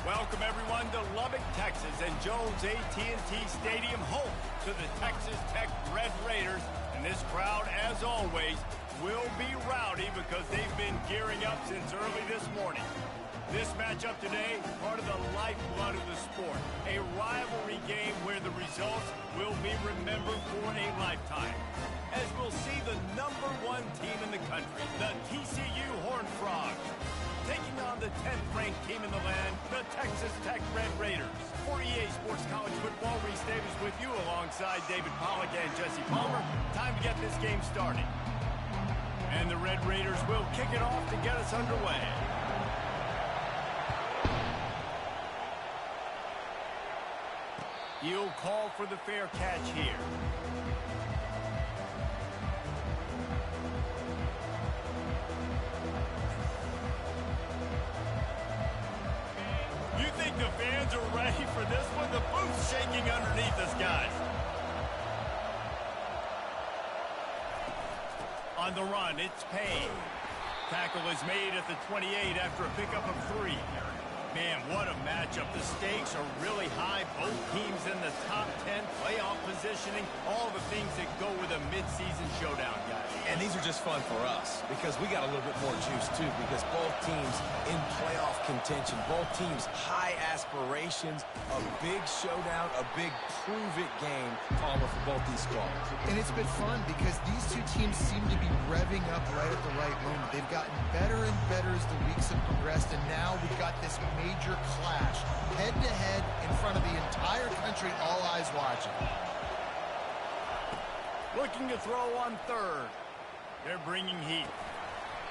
Welcome, everyone, to Lubbock, Texas, and Jones AT&T Stadium, home to the Texas Tech Red Raiders. And this crowd, as always, will be rowdy because they've been gearing up since early this morning. This matchup today, part of the lifeblood of the sport, a rivalry game where the results will be remembered for a lifetime. As we'll see the #1 team in the country, the TCU Horned Frogs, taking on the 10th-ranked team in the land, the Texas Tech Red Raiders. For EA Sports College Football, Reese Davis with you alongside David Pollack and Jesse Palmer. Time to get this game started. And the Red Raiders will kick it off to get us underway. He'll call for the fair catch here. You think the fans are ready for this one? The booth's shaking underneath us, guys. On the run, it's Payne. Tackle is made at the 28 after a pickup of 3. Man, what a matchup. The stakes are really high. Both teams in the top 10, playoff positioning, all the things that go with a midseason showdown, guys. And these are just fun for us because we got a little bit more juice, too, because both teams in playoff contention, both teams high aspirations, a big showdown, a big prove-it game, Palmer, for both these squads. And it's been fun because these two teams seem to be revving up right at the right moment. They've gotten better and better as the weeks have progressed, and now we've got this major clash, head-to-head in front of the entire country, all eyes watching. Looking to throw on 3rd. They're bringing heat.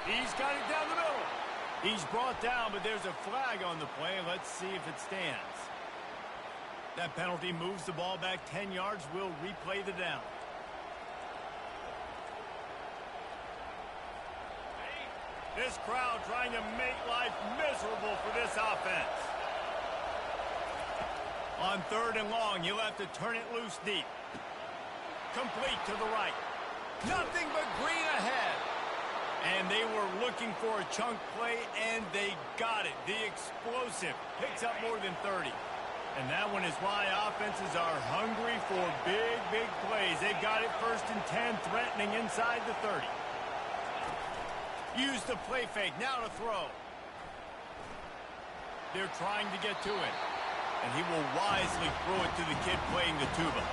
He's got it down the middle. He's brought down, but there's a flag on the play. Let's see if it stands. That penalty moves the ball back 10 yards. We'll replay the down. This crowd trying to make life miserable for this offense. On 3rd and long, he'll have to turn it loose deep. Complete to the right. Nothing but green ahead. And they were looking for a chunk play, and they got it. The explosive picks up more than 30. And that one is why offenses are hungry for big, big plays. They've got it 1st and 10, threatening inside the 30. Use the play fake, now to throw. They're trying to get to it. And he will wisely throw it to the kid playing the tuba.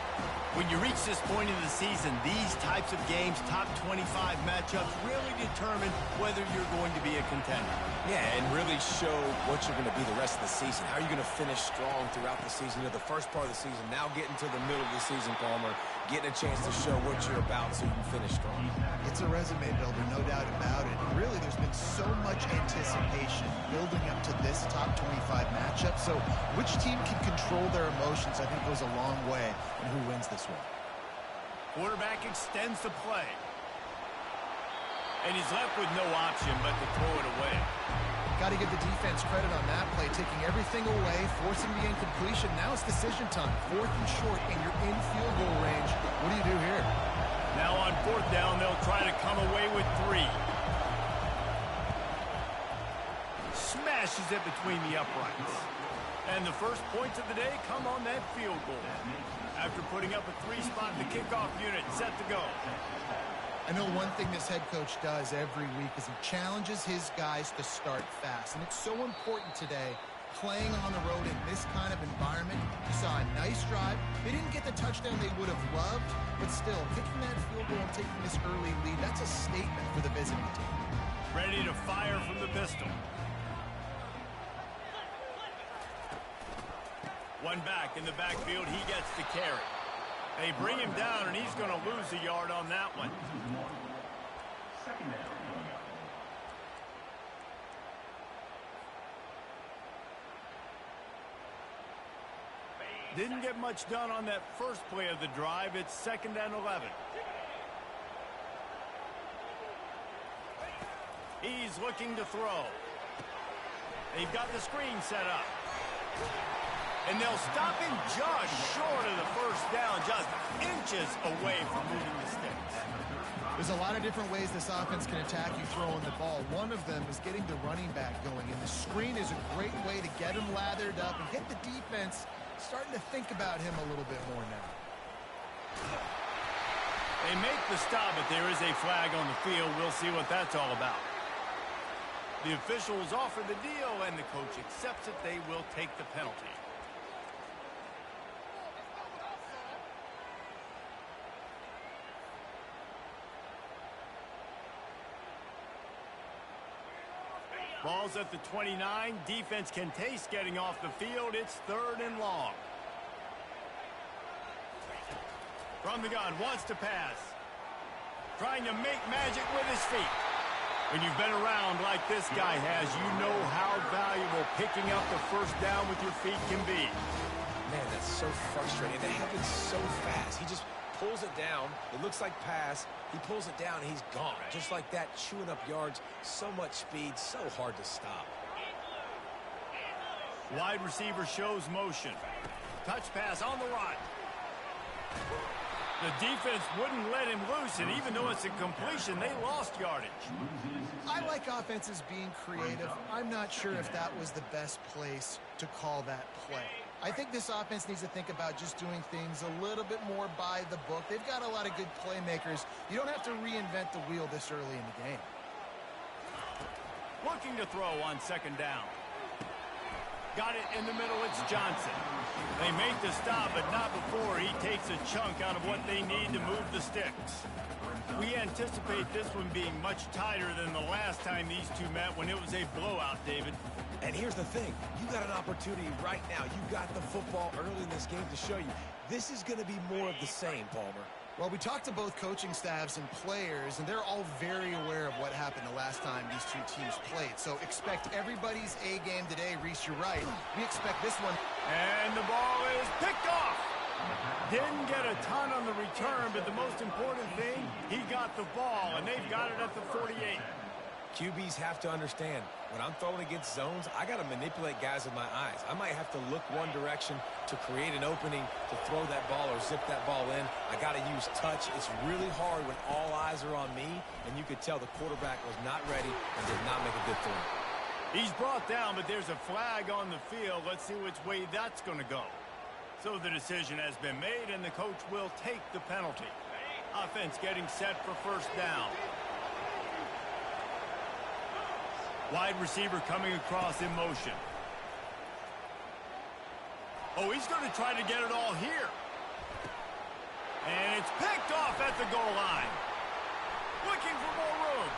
When you reach this point in the season, these types of games, top 25 matchups, really determine whether you're going to be a contender. Yeah, and really show what you're going to be the rest of the season. How are you going to finish strong throughout the season? You know, the first part of the season, now getting to the middle of the season, Palmer, getting a chance to show what you're about so you can finish strong. It's a resume builder, no doubt about it. Really, there's been so much anticipation building up to this top 25 matchup. So which team can control their emotions, I think, goes a long way in who wins this one. Quarterback extends the play. And he's left with no option but to throw it away. Got to give the defense credit on that play, taking everything away, forcing the incompletion. Now it's decision time. 4th and short, and you're in field goal range. What do you do here? Now on 4th down, they'll try to come away with 3. Smashes it between the uprights. And the first points of the day come on that field goal. After putting up a 3-spot, the kickoff unit set to go. I know one thing this head coach does every week is he challenges his guys to start fast. And it's so important today, playing on the road in this kind of environment. You saw a nice drive. They didn't get the touchdown they would have loved, but still, kicking that field goal and taking this early lead, that's a statement for the visiting team. Ready to fire from the pistol. One back in the backfield, he gets the carry. They bring him down, and he's going to lose a yard on that one. Didn't get much done on that first play of the drive. It's 2nd and 11. He's looking to throw. They've got the screen set up. And they'll stop him just short of the first down, just inches away from moving the sticks. There's a lot of different ways this offense can attack you throwing the ball. One of them is getting the running back going, and the screen is a great way to get him lathered up and get the defense starting to think about him a little bit more now. They make the stop, but there is a flag on the field. We'll see what that's all about. The officials offer the deal, and the coach accepts it. They will take the penalty. Ball's at the 29. Defense can taste getting off the field. It's 3rd and long. From the gun, wants to pass. Trying to make magic with his feet. When you've been around like this guy has, you know how valuable picking up the first down with your feet can be. Man, that's so frustrating. It happens so fast. He just pulls it down. It looks like pass. He pulls it down, and he's gone. Just like that, chewing up yards. So much speed, so hard to stop. Wide receiver shows motion. Touch pass on the run. The defense wouldn't let him loose, and even though it's a completion, they lost yardage. I like offenses being creative. I'm not sure if that was the best place to call that play. I think this offense needs to think about just doing things a little bit more by the book. They've got a lot of good playmakers. You don't have to reinvent the wheel this early in the game. Looking to throw on 2nd down. Got it in the middle. It's Johnson. They make the stop, but not before he takes a chunk out of what they need to move the sticks. We anticipate this one being much tighter than the last time these two met when it was a blowout, David. And here's the thing. You got an opportunity right now. You got the football early in this game to show you. This is going to be more of the same, Palmer. Well, we talked to both coaching staffs and players, and they're all very aware of what happened the last time these two teams played. So expect everybody's A game today. Reese, you're right. We expect this one. And the ball is picked off. Didn't get a ton on the return, but the most important thing, he got the ball, and they've got it at the 48. QBs have to understand, when I'm throwing against zones, I got to manipulate guys with my eyes. I might have to look one direction to create an opening to throw that ball or zip that ball in. I got to use touch. It's really hard when all eyes are on me, and you could tell the quarterback was not ready and did not make a good throw. He's brought down, but there's a flag on the field. Let's see which way that's going to go. So the decision has been made, and the coach will take the penalty. Offense getting set for 1st down. Wide receiver coming across in motion. Oh, he's going to try to get it all here. And it's picked off at the goal line. Looking for more room.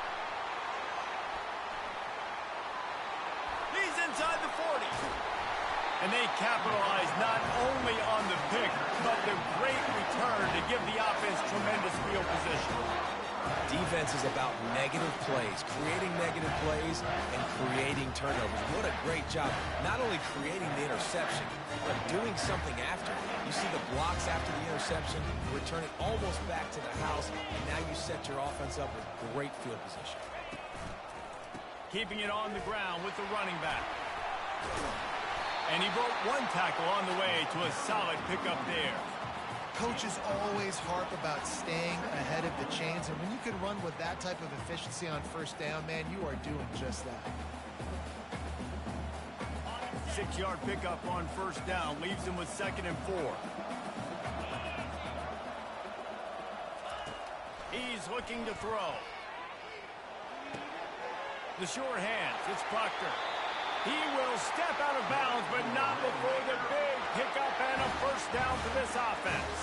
He's inside the 40. And they capitalize not only on the pick, but the great return to give the offense tremendous field position. Defense is about negative plays, creating negative plays and creating turnovers. What a great job, not only creating the interception, but doing something after. You see the blocks after the interception, return it almost back to the house, and now you set your offense up with great field position. Keeping it on the ground with the running back. And he broke one tackle on the way to a solid pickup there. Coaches always harp about staying ahead of the chains, and when you can run with that type of efficiency on 1st down, man, you are doing just that. 6-yard pickup on 1st down leaves him with 2nd and 4. He's looking to throw. The sure hands. It's Proctor. He will step out of bounds, but not before the big pickup and a 1st down for this offense.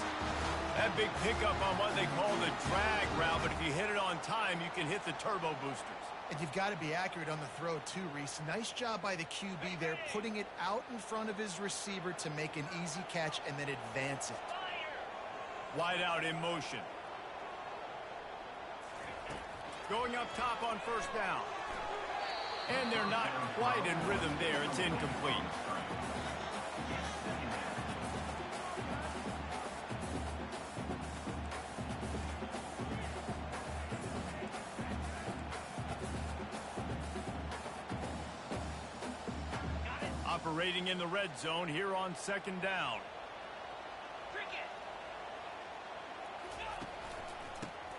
That big pickup on what they call the drag route, but if you hit it on time, you can hit the turbo boosters. And you've got to be accurate on the throw too, Reese. Nice job by the QB there, putting it out in front of his receiver to make an easy catch and then advance it. Wide out in motion. Going up top on 1st down. And they're not quite in rhythm there. It's incomplete. operating in the red zone here on second down.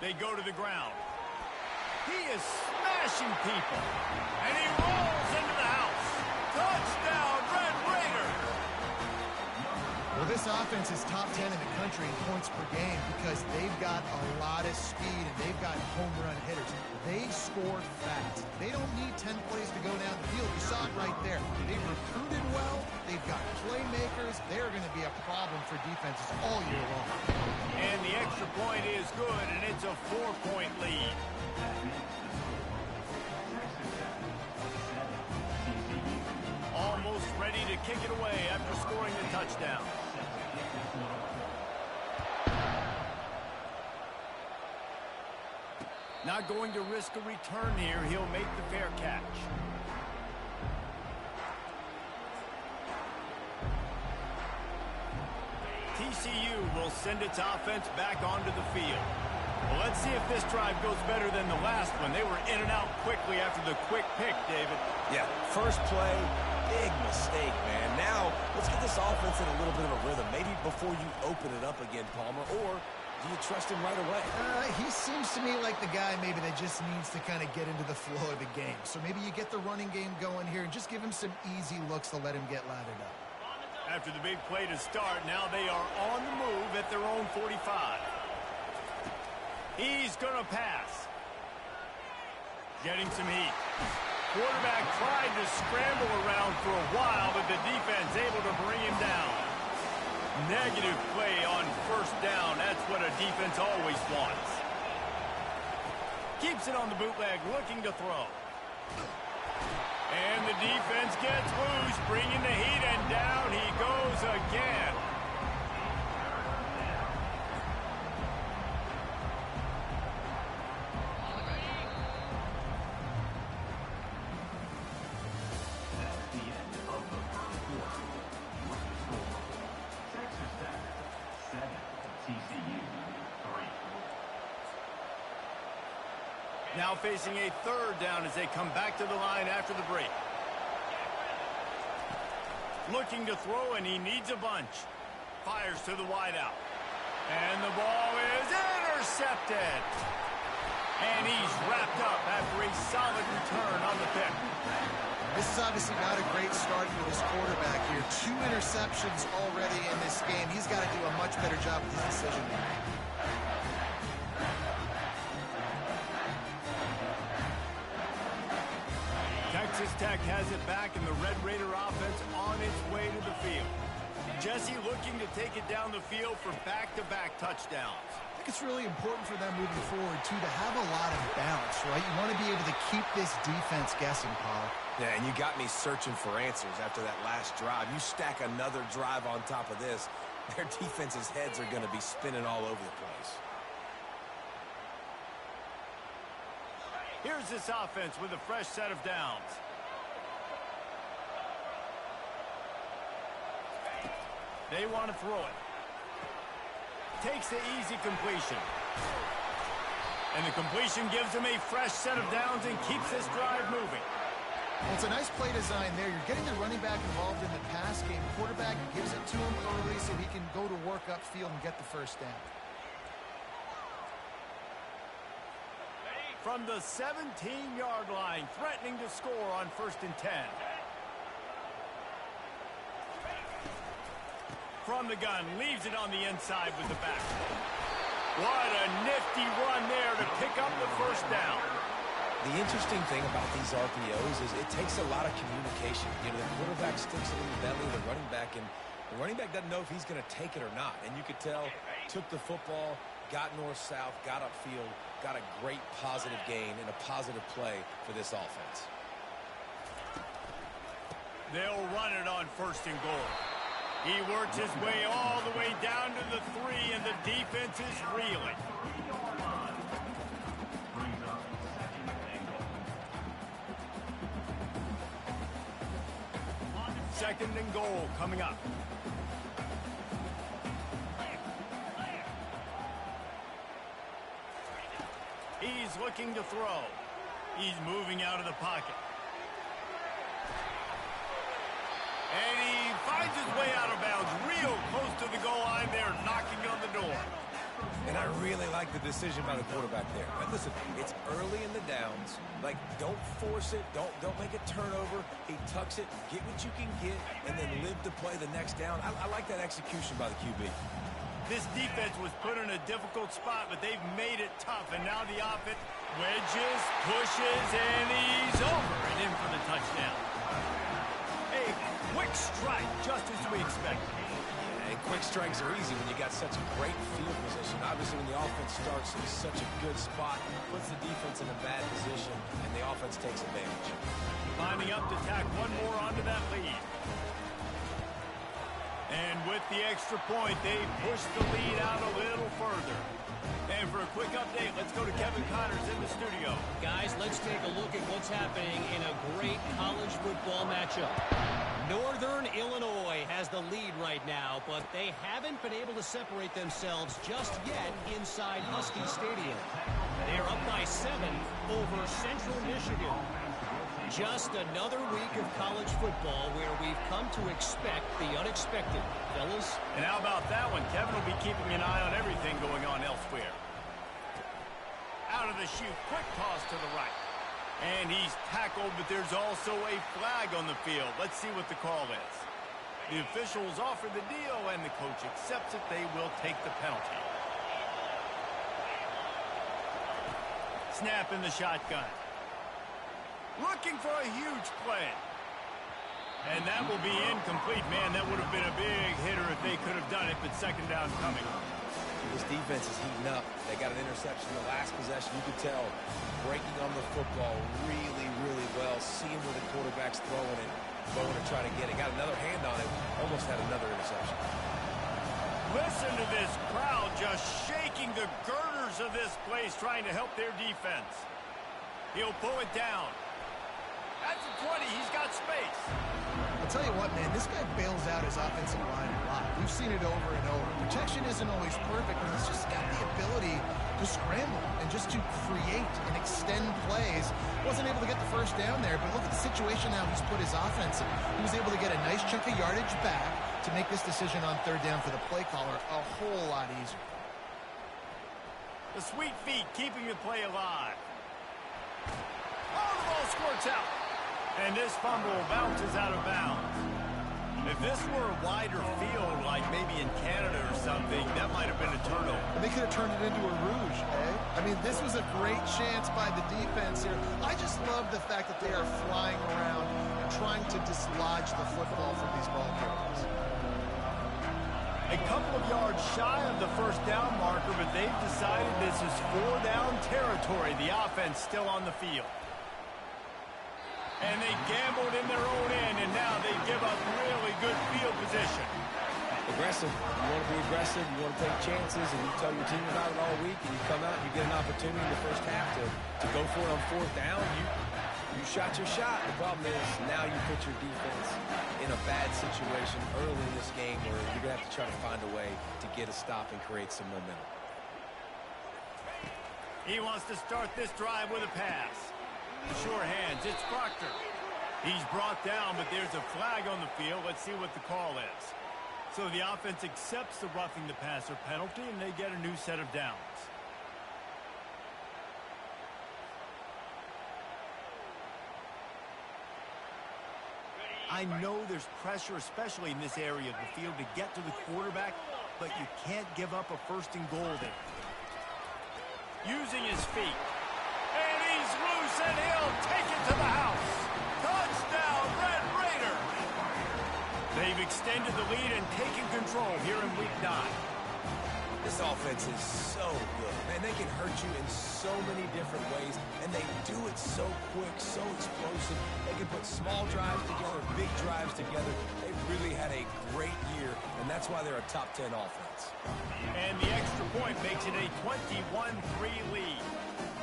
They go to the ground. He is smashing people. And he rolls into the house. Touchdown, Red Raiders! Well, this offense is top 10 in the country in points per game because they've got a lot of speed and they've got home run hitters. They score fast. They don't need 10 plays to go down the field. You saw it right there. They've recruited well. They've got playmakers. They're going to be a problem for defenses all year long. And the extra point is good, and it's a 4-point lead. Almost ready to kick it away after scoring the touchdown. Not going to risk a return here. He'll make the fair catch. TCU will send its offense back onto the field. Well, let's see if this drive goes better than the last one. They were in and out quickly after the quick pick, David. Yeah, first play, big mistake, man. Now, let's get this offense in a little bit of a rhythm. Maybe before you open it up again, Palmer, or do you trust him right away? He seems to me like the guy maybe that just needs to kind of get into the flow of the game. So maybe you get the running game going here and just give him some easy looks to let him get lathered up. After the big play to start, now they are on the move at their own 45. He's going to pass. Getting some heat. Quarterback tried to scramble around for a while, but the defense able to bring him down. Negative play on first down. That's what a defense always wants. Keeps it on the bootleg, looking to throw. And the defense gets loose, bringing the heat, and down he goes again. Now facing a third down as they come back to the line after the break. Looking to throw, and he needs a bunch. Fires to the wideout. And the ball is intercepted. And he's wrapped up after a solid return on the pick. This is obviously not a great start for this quarterback here. 2 interceptions already in this game. He's got to do a much better job with his decision making. Texas Tech has it back, and the Red Raider offense on its way to the field. Jesse looking to take it down the field for back-to-back touchdowns. I think it's really important for them moving forward, too, to have a lot of balance, right? You want to be able to keep this defense guessing, Paul. Yeah, and you got me searching for answers after that last drive. You stack another drive on top of this, their defense's heads are going to be spinning all over the place. Here's this offense with a fresh set of downs. They want to throw it. Takes the easy completion. And the completion gives them a fresh set of downs and keeps this drive moving. Well, it's a nice play design there. You're getting the running back involved in the pass game. Quarterback gives it to him early so he can go to work upfield and get the first down. From the 17-yard line, threatening to score on 1st and 10. From the gun, leaves it on the inside with the back. What a nifty run there to pick up the first down. The interesting thing about these RPOs is it takes a lot of communication. You know, the quarterback sticks it in the belly of the running back, and the running back doesn't know if he's going to take it or not. And you could tell, took the football, got north-south, got upfield, got a great positive gain and a positive play for this offense. They'll run it on 1st and goal. He works his way all the way down to the 3, and the defense is reeling. Second and goal coming up. He's looking to throw. He's moving out of the pocket. And he finds his way out of bounds real close to the goal line there, knocking on the door. And I really like the decision by the quarterback there. But listen, it's early in the downs. Like, don't force it. Don't make a turnover. He tucks it, get what you can get, and then live to play the next down. I like that execution by the QB. This defense was put in a difficult spot, but they've made it tough. And now the offense wedges, pushes, and he's over and in for the touchdown. A quick strike, just as we expected. And quick strikes are easy when you got such a great field position. Obviously, when the offense starts in such a good spot, puts the defense in a bad position, and the offense takes advantage. Lining up to tack one more onto that lead. And with the extra point, they push the lead out a little further. And for a quick update, let's go to Kevin Connors in the studio. Guys, let's take a look at what's happening in a great college football matchup. Northern Illinois has the lead right now, but they haven't been able to separate themselves just yet inside Husky Stadium. They're up by 7 over Central Michigan. Just another week of college football where we've come to expect the unexpected. Fellas? And how about that one? Kevin will be keeping an eye on everything going on elsewhere. Out of the chute, quick toss to the right. And he's tackled, but there's also a flag on the field. Let's see what the call is. The officials offer the deal, and the coach accepts it. They will take the penalty. Snap in the shotgun. Looking for a huge play. And that will be incomplete. Man, that would have been a big hitter if they could have done it, but second down coming. This defense is heating up. They got an interception in the last possession. You could tell breaking on the football really, really well, seeing where the quarterback's throwing it, going to try to get it. Got another hand on it, almost had another interception. Listen to this crowd just shaking the girders of this place, trying to help their defense. He'll pull it down. That's a 20. He's got space. I'll tell you what, man, this guy bails out his offensive line a lot. We've seen it over and over. Protection isn't always perfect, but he's just got the ability to scramble and just to create and extend plays. Wasn't able to get the first down there, but look at the situation now he's put his offense in. He was able to get a nice chunk of yardage back to make this decision on third down for the play caller a whole lot easier. The sweet feet keeping the play alive. Oh, the ball squirts out. And this fumble bounces out of bounds. If this were a wider field, like maybe in Canada or something, that might have been a turnover. They could have turned it into a rouge, eh? I mean, this was a great chance by the defense here. I just love the fact that they are flying around and trying to dislodge the football from these ball carriers. A couple of yards shy of the first down marker, but they've decided this is 4-down territory. The offense still on the field. And they gambled in their own end, and now they give up really good field position. Aggressive. You want to be aggressive. You want to take chances, and you tell your team about it all week, and you come out and you get an opportunity in the first half to go for it on fourth down. You shot your shot. The problem is now you put your defense in a bad situation early in this game where you're going to have to try to find a way to get a stop and create some momentum. He wants to start this drive with a pass. Sure hands, it's Proctor. He's brought down, but there's a flag on the field. Let's see what the call is. So the offense accepts the roughing the passer penalty, and they get a new set of downs. I know there's pressure, especially in this area of the field, to get to the quarterback, but you can't give up a first and goal there. Using his feet. And he's loose, and he'll take it to the house. Touchdown, Red Raider. They've extended the lead and taken control here in Week 9. This offense is so good. Man, they can hurt you in so many different ways, and they do it so quick, so explosive. They can put small drives together, big drives together. They've really had a great year, and that's why they're a top 10 offense. And the extra point makes it a 21-3 lead.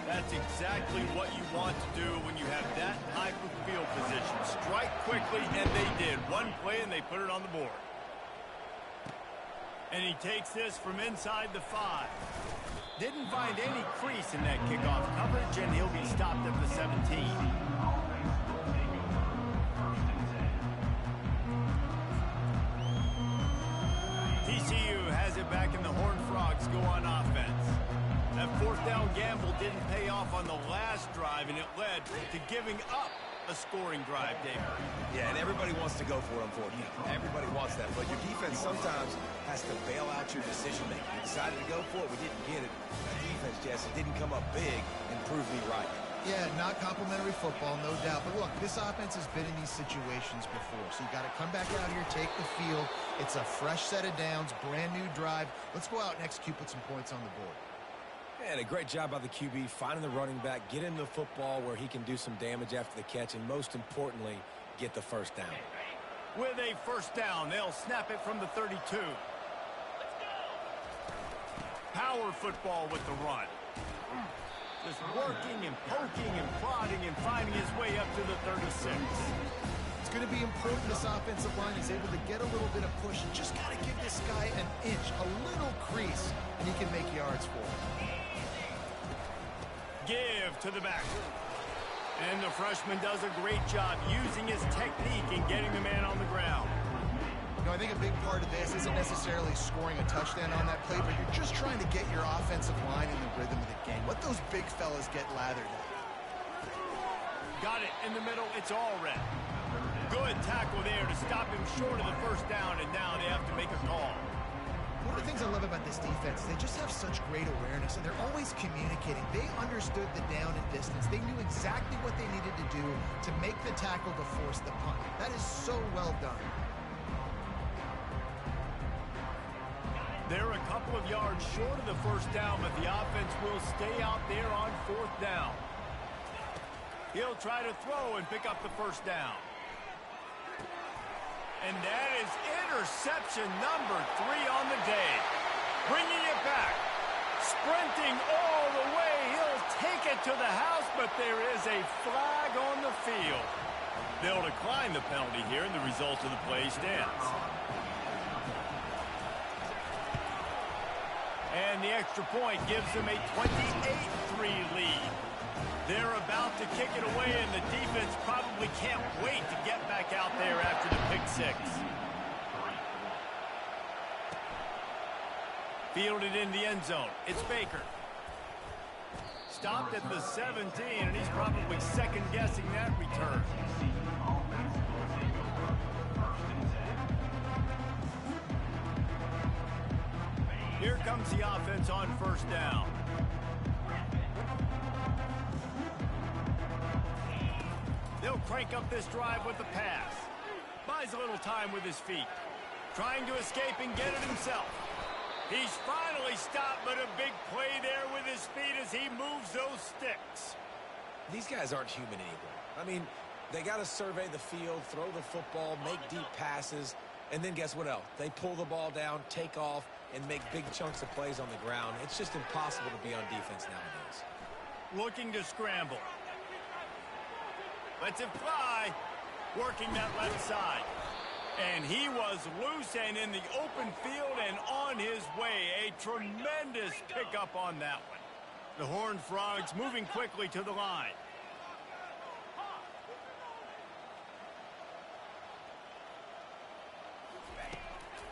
That's exactly what you want to do when you have that type of field position. Strike quickly, and they did. One play, and they put it on the board. And he takes this from inside the 5. Didn't find any crease in that kickoff coverage, and he'll be stopped at the 17. Let's go on offense. That fourth down gamble didn't pay off on the last drive, and it led to giving up a scoring drive, David. Yeah, and everybody wants to go for it on fourth down. Everybody wants that, but your defense sometimes has to bail out your decision-making. You decided to go for it, we didn't get it. That defense, Jesse, didn't come up big and prove me right. Yeah, not complimentary football, no doubt. But look, this offense has been in these situations before, so you got to come back out here, take the field. It's a fresh set of downs, brand new drive. Let's go out and execute, put some points on the board. And a great job by the QB, finding the running back, get him the football where he can do some damage after the catch, and most importantly, get the first down. With a first down, they'll snap it from the 32. Power football with the run. Just working and poking and prodding and finding his way up to the 36. It's going to be important this offensive line is able to get a little bit of push. You just got to give this guy an inch, a little crease, and he can make yards for it. Give to the back. And the freshman does a great job using his technique and getting the man on the ground. You know, I think a big part of this isn't necessarily scoring a touchdown on that play, but you're just trying to get your offensive line in the rhythm of the game. Let those big fellas get lathered up. Got it in the middle. It's all red. Good tackle there to stop him short of the first down, and now they have to make a call. One of the things I love about this defense is they just have such great awareness, and they're always communicating. They understood the down and distance. They knew exactly what they needed to do to make the tackle to force the punt. That is so well done. They're a couple of yards short of the first down, but the offense will stay out there on fourth down. He'll try to throw and pick up the first down. And that is interception number 3 on the day. Bringing it back. Sprinting all the way. He'll take it to the house, but there is a flag on the field. They'll decline the penalty here, and the result of the play stands. And the extra point gives them a 28-3 lead. They're about to kick it away, and the defense probably can't wait to get back out there after the pick six. Fielded in the end zone. It's Baker. Stopped at the 17, and he's probably second-guessing that return. Here comes the offense on first down. They'll crank up this drive with the pass. Buys a little time with his feet. Trying to escape and get it himself. He's finally stopped, but a big play there with his feet as he moves those sticks. These guys aren't human anymore. I mean, they got to survey the field, throw the football, make deep passes, and then guess what else? They pull the ball down, take off, and make big chunks of plays on the ground. It's just impossible to be on defense nowadays. Looking to scramble. Lets it fly. Working that left side. And he was loose and in the open field and on his way. A tremendous pickup on that one. The Horned Frogs moving quickly to the line.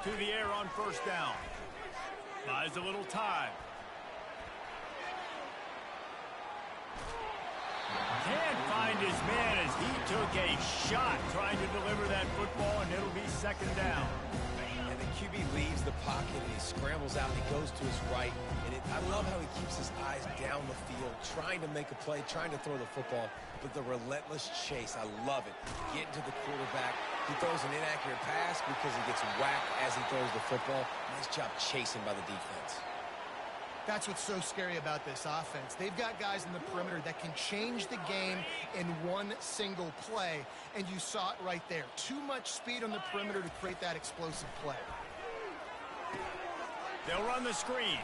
To the air on first down. Buys a little time. Can't find his man as he took a shot trying to deliver that football, and it'll be second down. And the QB leaves the pocket, and he scrambles out, and he goes to his right. And I love how he keeps his eyes down the field, trying to make a play, trying to throw the football, but the relentless chase, I love it. Getting to the quarterback. He throws an inaccurate pass because he gets whacked as he throws the football. Nice job chasing by the defense. That's what's so scary about this offense. They've got guys in the perimeter that can change the game in one single play, and you saw it right there. Too much speed on the perimeter to create that explosive play. They'll run the screen.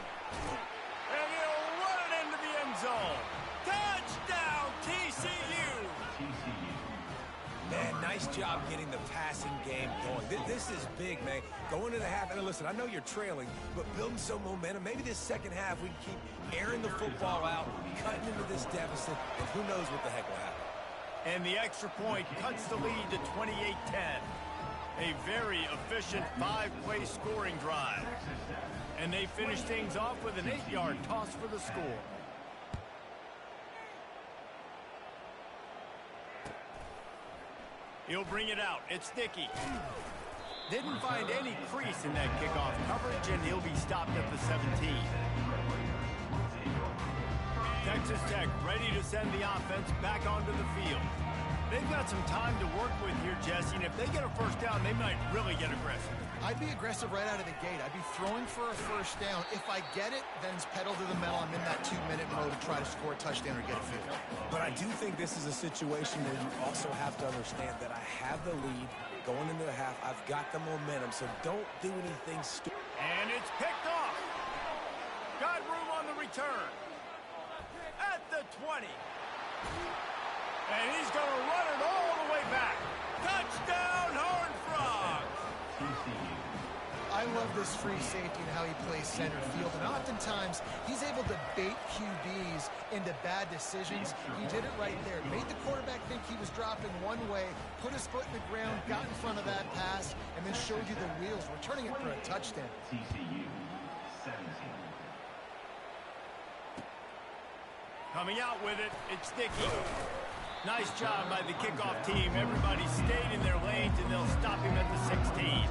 And he'll run it into the end zone. Touchdown, TCU! Man, nice job getting the passing game going. This is big, man. Going to the half, and listen, I know you're trailing, but building some momentum. Maybe this second half we can keep airing the football out, cutting into this deficit, and who knows what the heck will happen. And the extra point cuts the lead to 28-10. A very efficient 5-play scoring drive. And they finish things off with an 8-yard toss for the score. He'll bring it out. It's Dickey. Didn't find any crease in that kickoff coverage, and he'll be stopped at the 17. Texas Tech ready to send the offense back onto the field. They've got some time to work with here, Jesse, and if they get a first down, they might really get aggressive. I'd be aggressive right out of the gate. I'd be throwing for a first down. If I get it, then it's pedal to the metal. I'm in that 2-minute mode to try to score a touchdown or get a field goal. But I do think this is a situation where you also have to understand that I have the lead going into the half. I've got the momentum, so don't do anything stupid. And it's picked off. Got room on the return. At the 20. And he's going to run it all the way back. Touchdown, Horned Frogs! I love this free safety and how he plays center field. And oftentimes, he's able to bait QBs into bad decisions. He did it right there. Made the quarterback think he was dropping one way, put his foot in the ground, got in front of that pass, and then showed you the wheels, returning it for a touchdown. TCU 17. Coming out with it, it's Dickey. Nice job by the kickoff team. Everybody stayed in their lanes, and they'll stop him at the 16.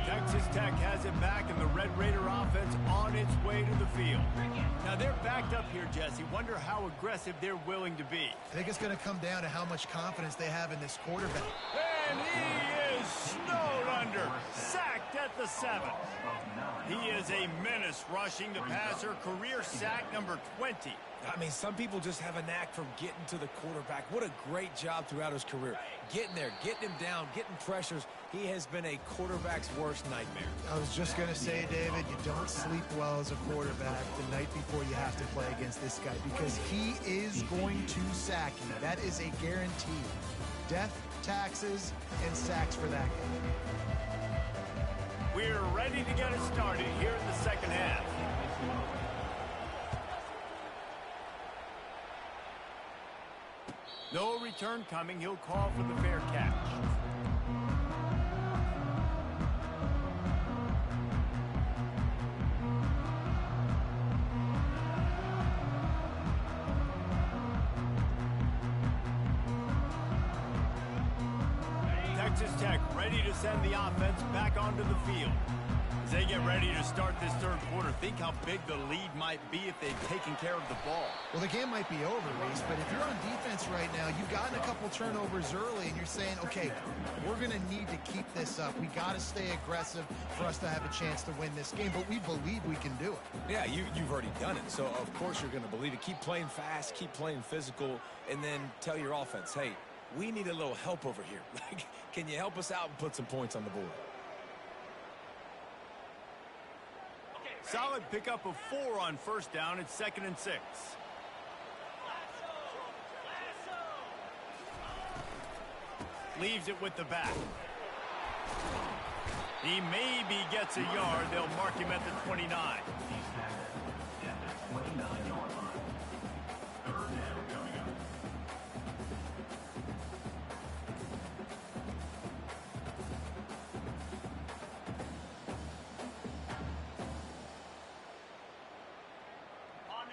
Texas Tech has it back, and the Red Raider offense on its way to the field. Now, they're backed up here, Jesse. Wonder how aggressive they're willing to be. I think it's going to come down to how much confidence they have in this quarterback. And he is snowed under. Sacked at the 7. He is a menace rushing the passer. Career sack number 20. I mean, some people just have a knack for getting to the quarterback. What a great job throughout his career. Getting there, getting him down, getting pressures. He has been a quarterback's worst nightmare. I was just going to say, David, you don't sleep well as a quarterback the night before you have to play against this guy because he is going to sack you. That is a guarantee. Death, taxes, and sacks for that guy. We're ready to get it started here in the second half. No return coming. He'll call for the fair catch. Texas Tech ready to send the offense back onto the field. As they get ready to start this third quarter, think how big the lead might be if they've taken care of the ball. Well, the game might be over, Reese, but if you're on defense right now, you've gotten a couple turnovers early, and you're saying, okay, we're going to need to keep this up. We got to stay aggressive for us to have a chance to win this game, but we believe we can do it. Yeah, you've already done it, so of course you're going to believe it. Keep playing fast, keep playing physical, and then tell your offense, hey, we need a little help over here. Like, can you help us out and put some points on the board? Solid pickup of 4 on first down. It's 2nd and 6. Leaves it with the back. He maybe gets a yard. They'll mark him at the 29.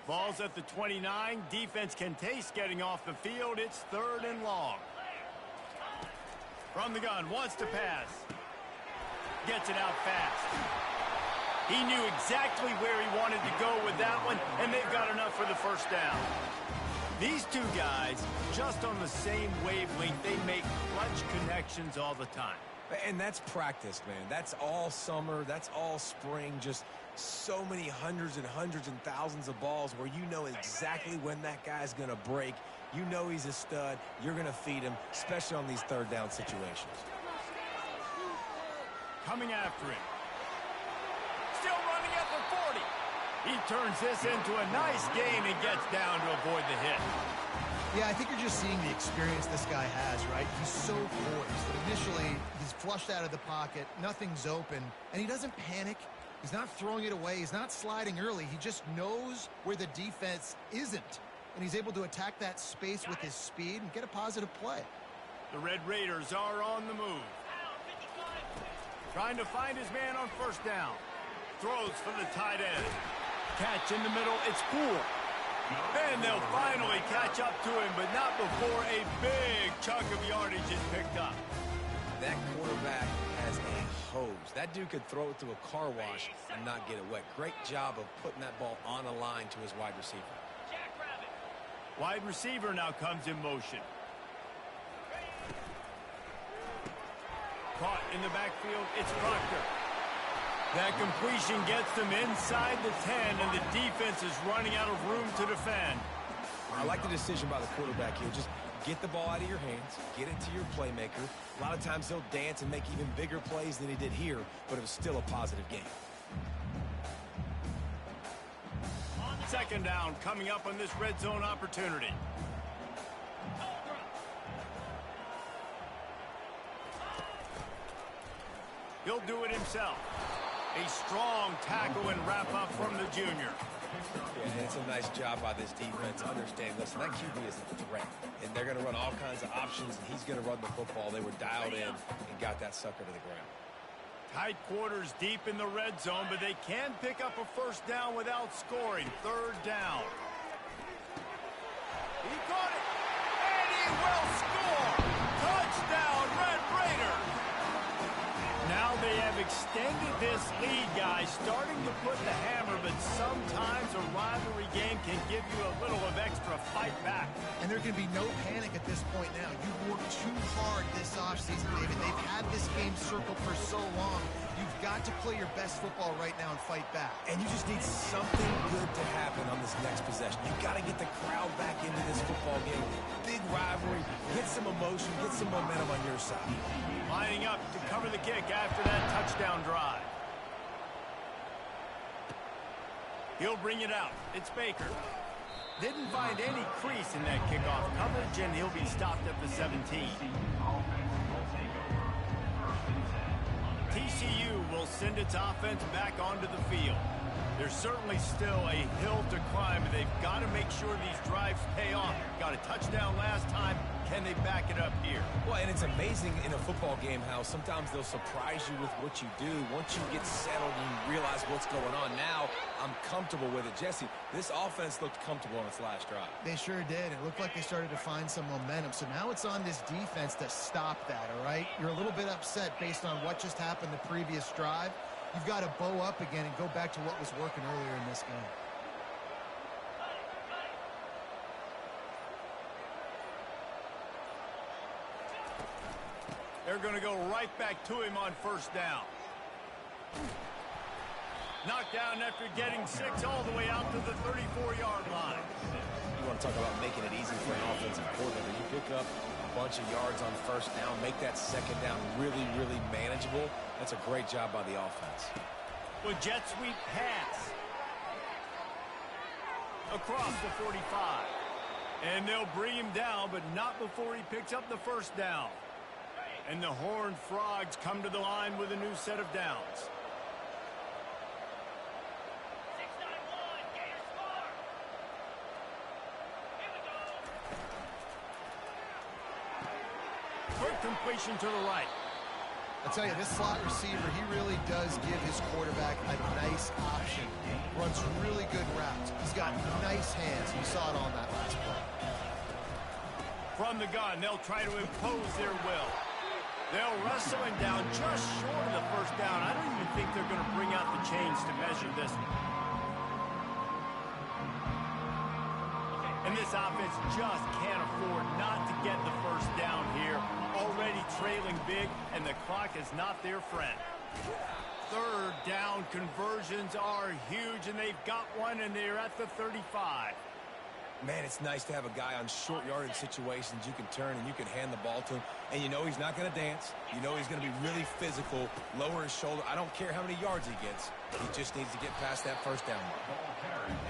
Ball's at the 29. Defense can taste getting off the field. It's 3rd and long. From the gun, wants to pass. Gets it out fast. He knew exactly where he wanted to go with that one, and they've got enough for the first down. These two guys, just on the same wavelength, they make clutch connections all the time. And that's practice, man. That's all summer. That's all spring. Just so many hundreds and thousands of balls where you know exactly when that guy's going to break. You know he's a stud. You're going to feed him, especially on these third down situations. Coming after him. Still running at the 40. He turns this into a nice gain and gets down to avoid the hit. Yeah, I think you're just seeing the experience this guy has, right? He's so poised. Initially, he's flushed out of the pocket. Nothing's open. And he doesn't panic. He's not throwing it away. He's not sliding early. He just knows where the defense isn't. And he's able to attack that space with his speed and get a positive play. The Red Raiders are on the move. Trying to find his man on first down. Throws for the tight end. Catch in the middle. It's Poole. And they'll finally catch up to him, but not before a big chunk of yardage is picked up. That quarterback has a hose. That dude could throw it to a car wash and not get it wet. Great job of putting that ball on the line to his wide receiver. Wide receiver now comes in motion. Caught in the backfield, it's Proctor. That completion gets them inside the 10, and the defense is running out of room to defend. I like the decision by the quarterback here. Just get the ball out of your hands, get it to your playmaker. A lot of times he'll dance and make even bigger plays than he did here, but it was still a positive game. Second down coming up on this red zone opportunity. He'll do it himself. A strong tackle and wrap up from the junior. Yeah, it's a nice job by this defense. Understand, listen, that QB is a threat, and they're going to run all kinds of options, and he's going to run the football. They were dialed in and got that sucker to the ground. Tight quarters deep in the red zone, but they can pick up a first down without scoring. Third down. He got it, and he will score. Touchdown, Red Raiders. Now they have extended this lead, guys, starting to put the hammer, but sometimes a rivalry game can give you a little of extra fight back. And there can be no panic at this point now. You've worked too hard this offseason, David. They've had this game circled for so long. You've got to play your best football right now and fight back. And you just need something good to happen on this next possession. You've got to get the crowd back into this football game. Big rivalry. Get some emotion. Get some momentum on your side. Lining up to cover the kick after that touchdown drive. He'll bring it out. It's Baker. Didn't find any crease in that kickoff coverage, and he'll be stopped at the 17. TCU will send its offense back onto the field. There's certainly still a hill to climb, and they've got to make sure these drives pay off. Got a touchdown last time. Can they back it up here? Well, and it's amazing in a football game how sometimes they'll surprise you with what you do. Once you get settled and you realize what's going on, now I'm comfortable with it. Jesse, this offense looked comfortable on its last drive. They sure did. It looked like they started to find some momentum. So now it's on this defense to stop that, all right? You're a little bit upset based on what just happened the previous drive. You've got to bow up again and go back to what was working earlier in this game. They're going to go right back to him on first down. Knocked down after getting 6 all the way out to the 34-yard line. You want to talk about making it easy for an offensive coordinator. You pick up a bunch of yards on first down, make that second down really, really manageable. That's a great job by the offense. With jet sweep pass. Across the 45. And they'll bring him down, but not before he picks up the first down. And the Horned Frogs come to the line with a new set of downs. Quick completion to the right. I'll tell you, this slot receiver, he really does give his quarterback a nice option. Runs really good routes. He's got nice hands. You saw it on that last play. From the gun, they'll try to impose their will. They'll wrestle him down just short of the first down. I don't even think they're going to bring out the chains to measure this. And this offense just can't afford not to get the first down here. Already trailing big, and the clock is not their friend. Third down conversions are huge, and they've got one, and they're at the 35. Man, it's nice to have a guy on short yardage situations you can turn and you can hand the ball to him. And you know he's not going to dance. You know he's going to be really physical, lower his shoulder. I don't care how many yards he gets. He just needs to get past that first down mark.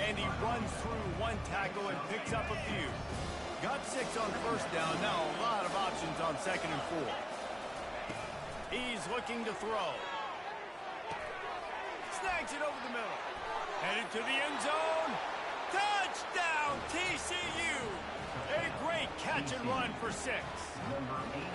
And he runs through one tackle and picks up a few. Got 6 on first down. Now a lot of options on 2nd and 4. He's looking to throw. Snags it over the middle. Headed to the end zone. Touchdown, TCU! A great catch and run for 6. Number 87.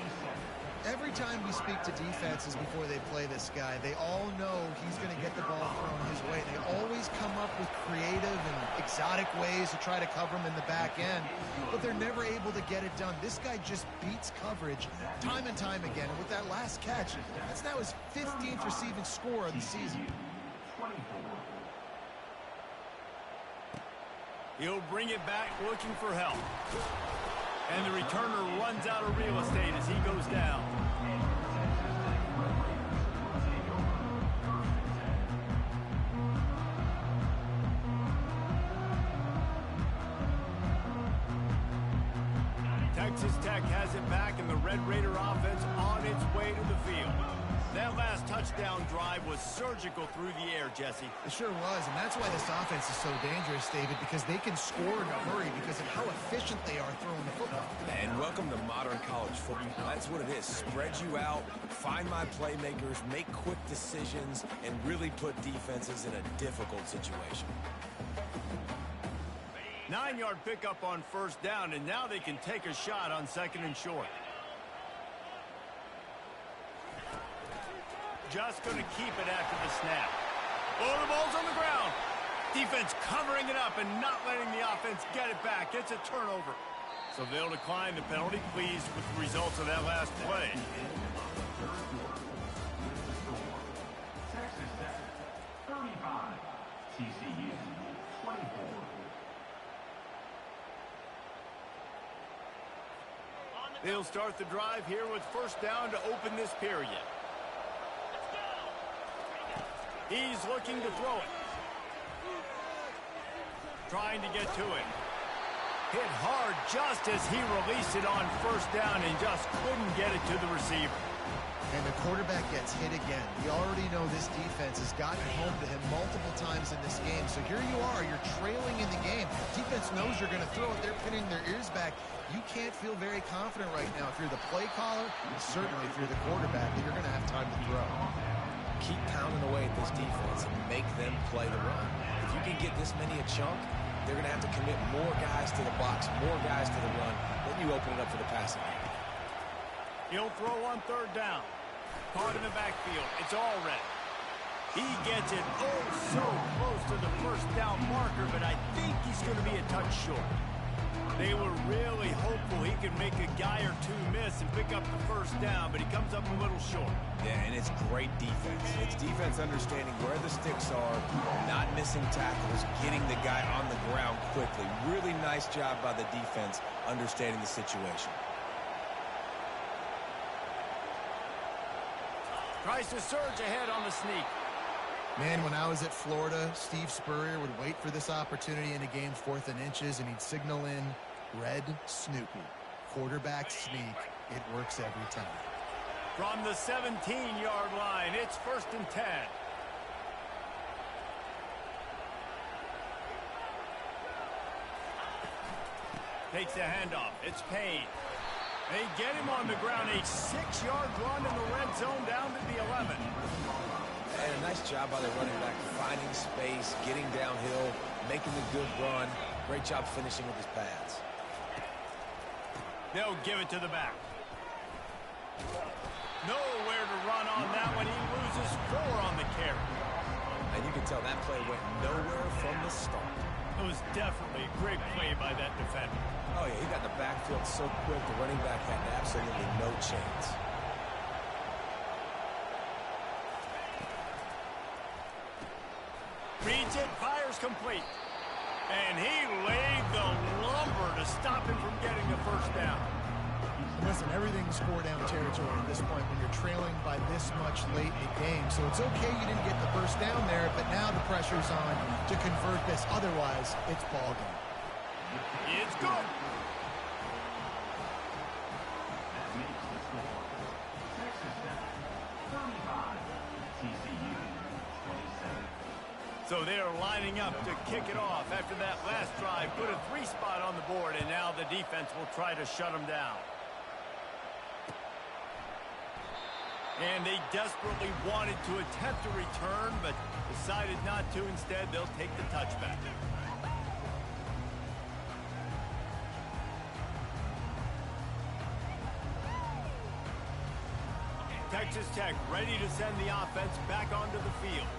Every time we speak to defenses before they play this guy, they all know he's going to get the ball thrown his way. They always come up with creative and exotic ways to try to cover him in the back end, but they're never able to get it done. This guy just beats coverage time and time again, and with that last catch, that's now his 15th receiving score of the season. 24. He'll bring it back looking for help. And the returner runs out of real estate as he goes down. Texas Tech has it back, and the Red Raider offense on its way to the field. That last touchdown drive was surgical through the air, Jesse. It sure was, and that's why this offense is so dangerous, David, because they can score in a hurry because of how efficient they are throwing the football. And welcome to modern college football. That's what it is. Spread you out, find my playmakers, make quick decisions, and really put defenses in a difficult situation. 9-yard pickup on first down, and now they can take a shot on 2nd and short. Just going to keep it after the snap. Oh, the ball's on the ground. Defense covering it up and not letting the offense get it back. It's a turnover. So they'll decline the penalty, pleased with the results of that last play. Texas Tech 35. TCU 24. They'll start the drive here with first down to open this period. He's looking to throw it. Trying to get to it. Hit hard just as he released it on first down and just couldn't get it to the receiver. And the quarterback gets hit again. We already know this defense has gotten home to him multiple times in this game. So here you are, you're trailing in the game. Defense knows you're going to throw it. They're pinning their ears back. You can't feel very confident right now if you're the play caller, and certainly if you're the quarterback, that you're going to have time to throw. Keep pounding away at this defense and make them play the run. If you can get this many a chunk, they're going to have to commit more guys to the box, more guys to the run. Then you open it up for the passing game. He'll throw on third down. Caught in the backfield. It's all red. He gets it oh so close to the first down marker, but I think he's going to be a touch short. They were really hopeful he could make a guy or two miss and pick up the first down, but he comes up a little short. Yeah, and it's great defense. It's defense understanding where the sticks are, not missing tackles, getting the guy on the ground quickly. Really nice job by the defense understanding the situation. Tries to surge ahead on the sneak. Man, when I was at Florida, Steve Spurrier would wait for this opportunity in a game 4th and inches, and he'd signal in Red Snoopy. Quarterback sneak. It works every time. From the 17-yard line, it's 1st and 10. Takes the handoff. It's Payne. They get him on the ground. A 6-yard run in the red zone down to the 11. And a nice job by the running back, finding space, getting downhill, making a good run. Great job finishing with his pads. They'll give it to the back. Nowhere to run on that one. He loses 4 on the carry. And you can tell that play went nowhere from the start. It was definitely a great play by that defender. Oh, yeah, he got in the backfield so quick, the running back had absolutely no chance. Reads it, fires complete. And he laid the lumber to stop him from getting the first down. Listen, everything's 4-down territory at this point when you're trailing by this much late in the game. So it's okay you didn't get the first down there, but now the pressure's on to convert this. Otherwise, it's ball game. It's good. That makes the score. Texas Tech 35. TCU 27. So they are lining up to kick it off after that last drive. Put a 3 spot on the board, and now the defense will try to shut them down. And they desperately wanted to attempt a return, but decided not to. Instead, they'll take the touchback. Texas Tech ready to send the offense back onto the field.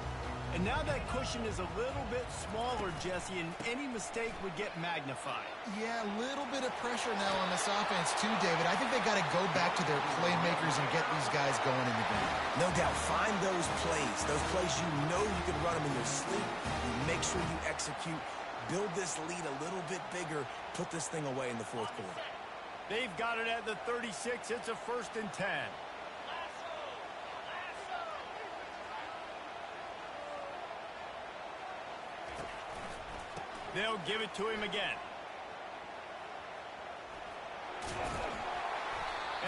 And now that cushion is a little bit smaller, Jesse, and any mistake would get magnified. Yeah, a little bit of pressure now on this offense too, David. I think they got to go back to their playmakers and get these guys going in the game. No doubt. Find those plays you know you can run them in your sleep. You make sure you execute. Build this lead a little bit bigger. Put this thing away in the fourth quarter. They've got it at the 36. It's a 1st and 10. They'll give it to him again.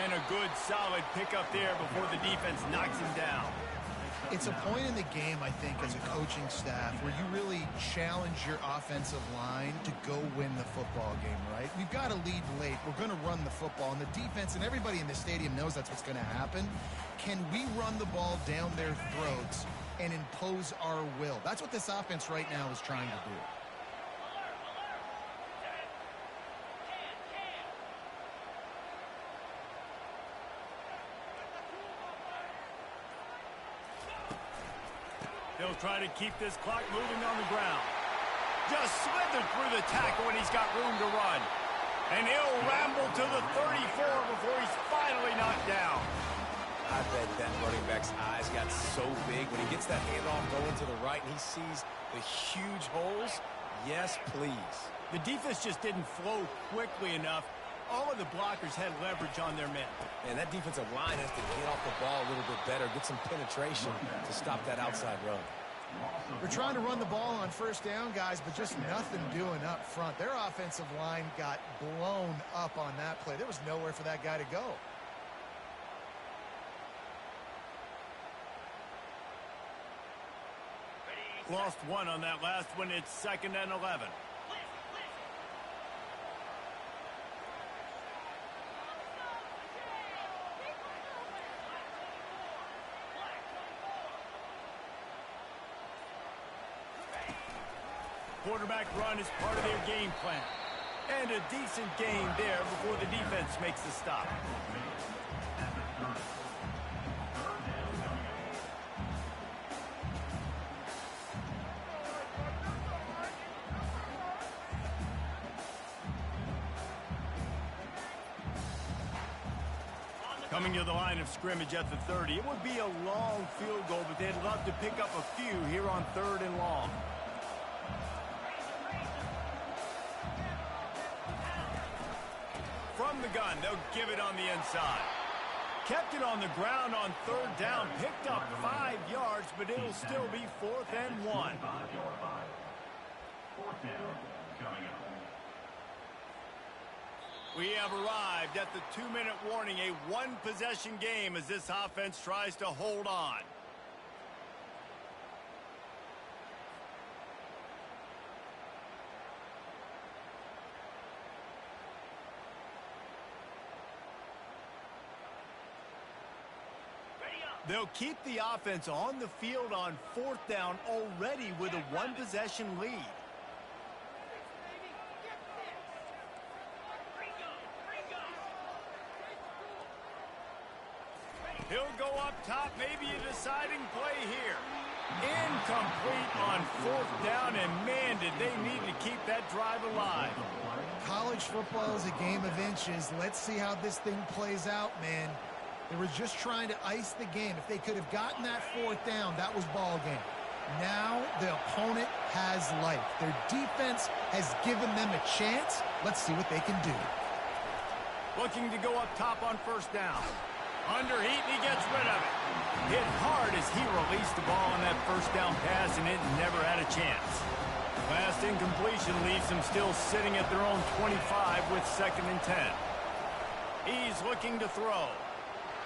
And a good, solid pickup there before the defense knocks him down. It's a point in the game, I think, as a coaching staff where you really challenge your offensive line to go win the football game, right? We've got to lead late. We're going to run the football, and the defense and everybody in the stadium knows that's what's going to happen. Can we run the ball down their throats and impose our will? That's what this offense right now is trying to do. They'll try to keep this clock moving on the ground. Just slithered through the tackle, and he's got room to run. And he'll ramble to the 34 before he's finally knocked down. I bet that running back's eyes got so big when he gets that handoff going to the right and he sees the huge holes. Yes, please. The defense just didn't flow quickly enough. All of the blockers had leverage on their men. And that defensive line has to get off the ball a little bit better, get some penetration to stop that outside run. They're trying to run the ball on 1st down, guys, but just nothing doing up front. Their offensive line got blown up on that play. There was nowhere for that guy to go. Lost one on that last one. It's 2nd and 11. Quarterback run is part of their game plan. And a decent gain there before the defense makes the stop. Coming to the line of scrimmage at the 30. It would be a long field goal, but they'd love to pick up a few here on 3rd and long. From the gun, they'll give it on the inside. Kept it on the ground on 3rd down. Picked up 5 yards, but it'll still be 4th and 1. 4th down coming up. We have arrived at the 2-minute warning, a 1-possession game as this offense tries to hold on. They'll keep the offense on the field on 4th down already with a 1-possession lead. He'll go up top, maybe a deciding play here. Incomplete on 4th down, and man, did they need to keep that drive alive. College football is a game of inches. Let's see how this thing plays out, man. They were just trying to ice the game. If they could have gotten that 4th down, that was ball game. Now the opponent has life. Their defense has given them a chance. Let's see what they can do. Looking to go up top on 1st down. Under heat, and he gets rid of it. Hit hard as he released the ball on that 1st down pass, and it never had a chance. Last incompletion leaves them still sitting at their own 25 with 2nd and 10. He's looking to throw.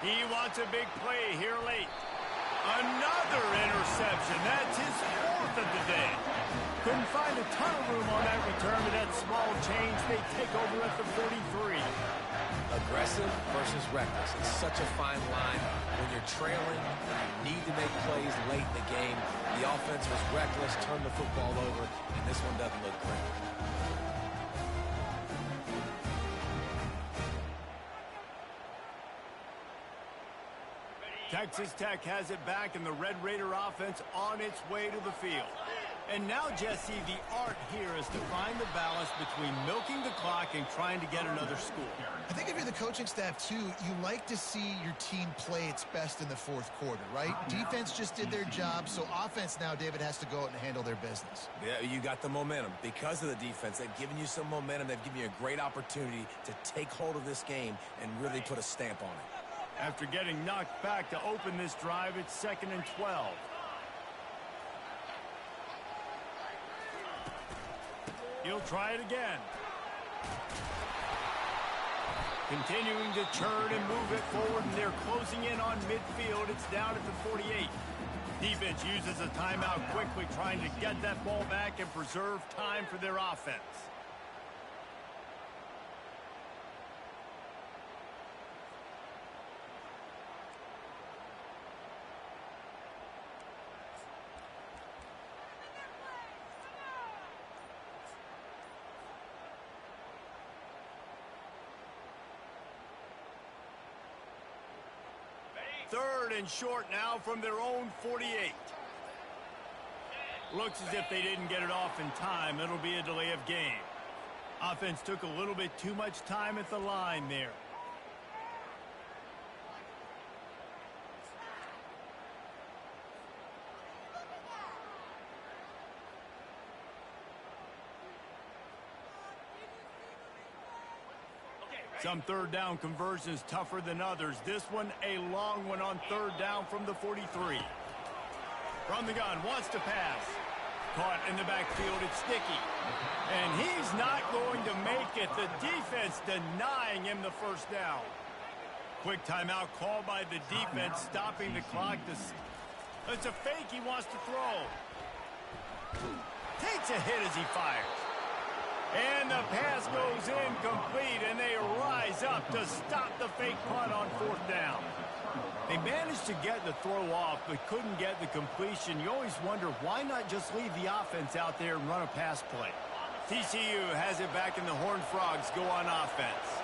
He wants a big play here late. Another interception. That's his 4th of the day. Couldn't find a ton of room on that return, but that small change, they take over at the 43. Aggressive versus reckless. It's such a fine line when you're trailing, you need to make plays late in the game. The offense was reckless, turned the football over, and this one doesn't look great. Texas Tech has it back, and the Red Raider offense on its way to the field. And now, Jesse, the art here is to find the balance between milking the clock and trying to get another score. I think if you're the coaching staff, too, you like to see your team play its best in the fourth quarter, right? Defense just did their job, so offense now, David, has to go out and handle their business. Yeah, you got the momentum. Because of the defense, they've given you some momentum. They've given you a great opportunity to take hold of this game and really put a stamp on it. After getting knocked back to open this drive, it's 2nd and 12. He'll try it again. Continuing to churn and move it forward, and they're closing in on midfield. It's down at the 48. Defense uses a timeout quickly, trying to get that ball back and preserve time for their offense. Third and short now from their own 48. Looks as if they didn't get it off in time. It'll be a delay of game. Offense took a little bit too much time at the line there. Some third down conversions tougher than others. This one a long one on third down from the 43. From the gun, wants to pass. Caught in the backfield, it's Sticky. And he's not going to make it. The defense denying him the first down. Quick timeout called by the defense, stopping the clock. It's a fake he wants to throw. Takes a hit as he fires. And the pass goes incomplete, and they rise up to stop the fake punt on fourth down. They managed to get the throw off, but couldn't get the completion. You always wonder, why not just leave the offense out there and run a pass play? TCU has it back, and the Horned Frogs go on offense.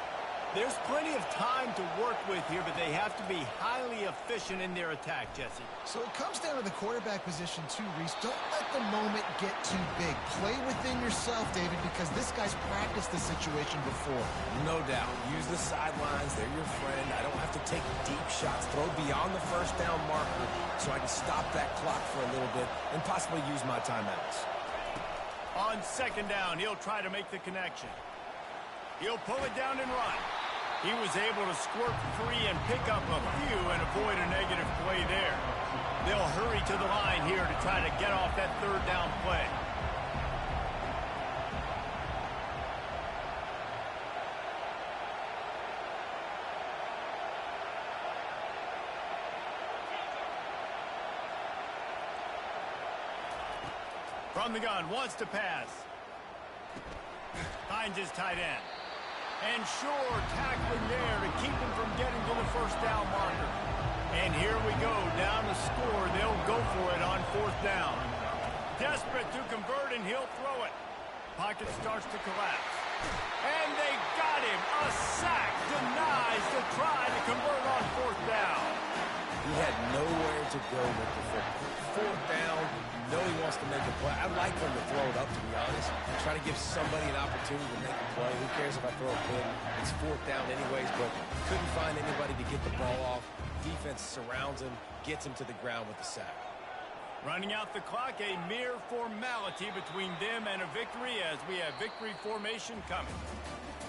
There's plenty of time to work with here, but they have to be highly efficient in their attack, Jesse. So it comes down to the quarterback position too, Reese. Don't let the moment get too big. Play within yourself, David, because this guy's practiced the situation before. No doubt. Use the sidelines. They're your friend. I don't have to take deep shots. Throw beyond the first down marker so I can stop that clock for a little bit and possibly use my timeouts. On second down, he'll try to make the connection. He'll pull it down and run. He was able to squirt free and pick up a few and avoid a negative play there. They'll hurry to the line here to try to get off that third down play. From the gun, wants to pass. Finds his tight end. And Shore tackling there to keep him from getting to the first down marker. And here we go, down to score. They'll go for it on fourth down. Desperate to convert, and he'll throw it. Pocket starts to collapse. And they got him. A sack denies the try to convert on fourth down. He had nowhere to go with the football. Fourth down, you know he wants to make a play. I'd like him to throw it up, to be honest. Try to give somebody an opportunity to make a play. Who cares if I throw a pick? It's fourth down anyways, but couldn't find anybody to get the ball off. Defense surrounds him, gets him to the ground with the sack. Running out the clock, a mere formality between them and a victory as we have victory formation coming.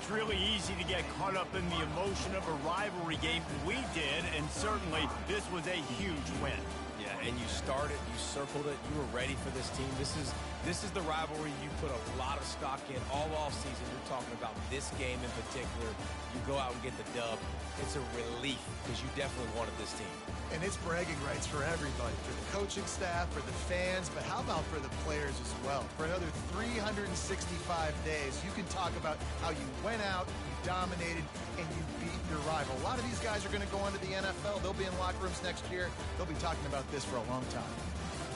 It's really easy to get caught up in the emotion of a rivalry game. We did, and certainly this was a huge win. Yeah, and you started, you circled it, you were ready for this team. This is the rivalry you put a lot of stock in all offseason. You're talking about this game in particular. You go out and get the dub. It's a relief because you definitely wanted this team. And it's bragging rights for everybody, for the coaching staff, for the fans, but how about for the players as well? For another 365 days, you can talk about how you went out, you dominated, and you beat your rival. A lot of these guys are going to go on to the NFL. They'll be in locker rooms next year. They'll be talking about this for a long time.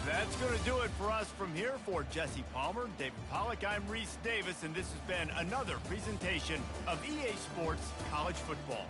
That's going to do it for us from here. For Jesse Palmer, David Pollack, I'm Reese Davis, and this has been another presentation of EA Sports College Football.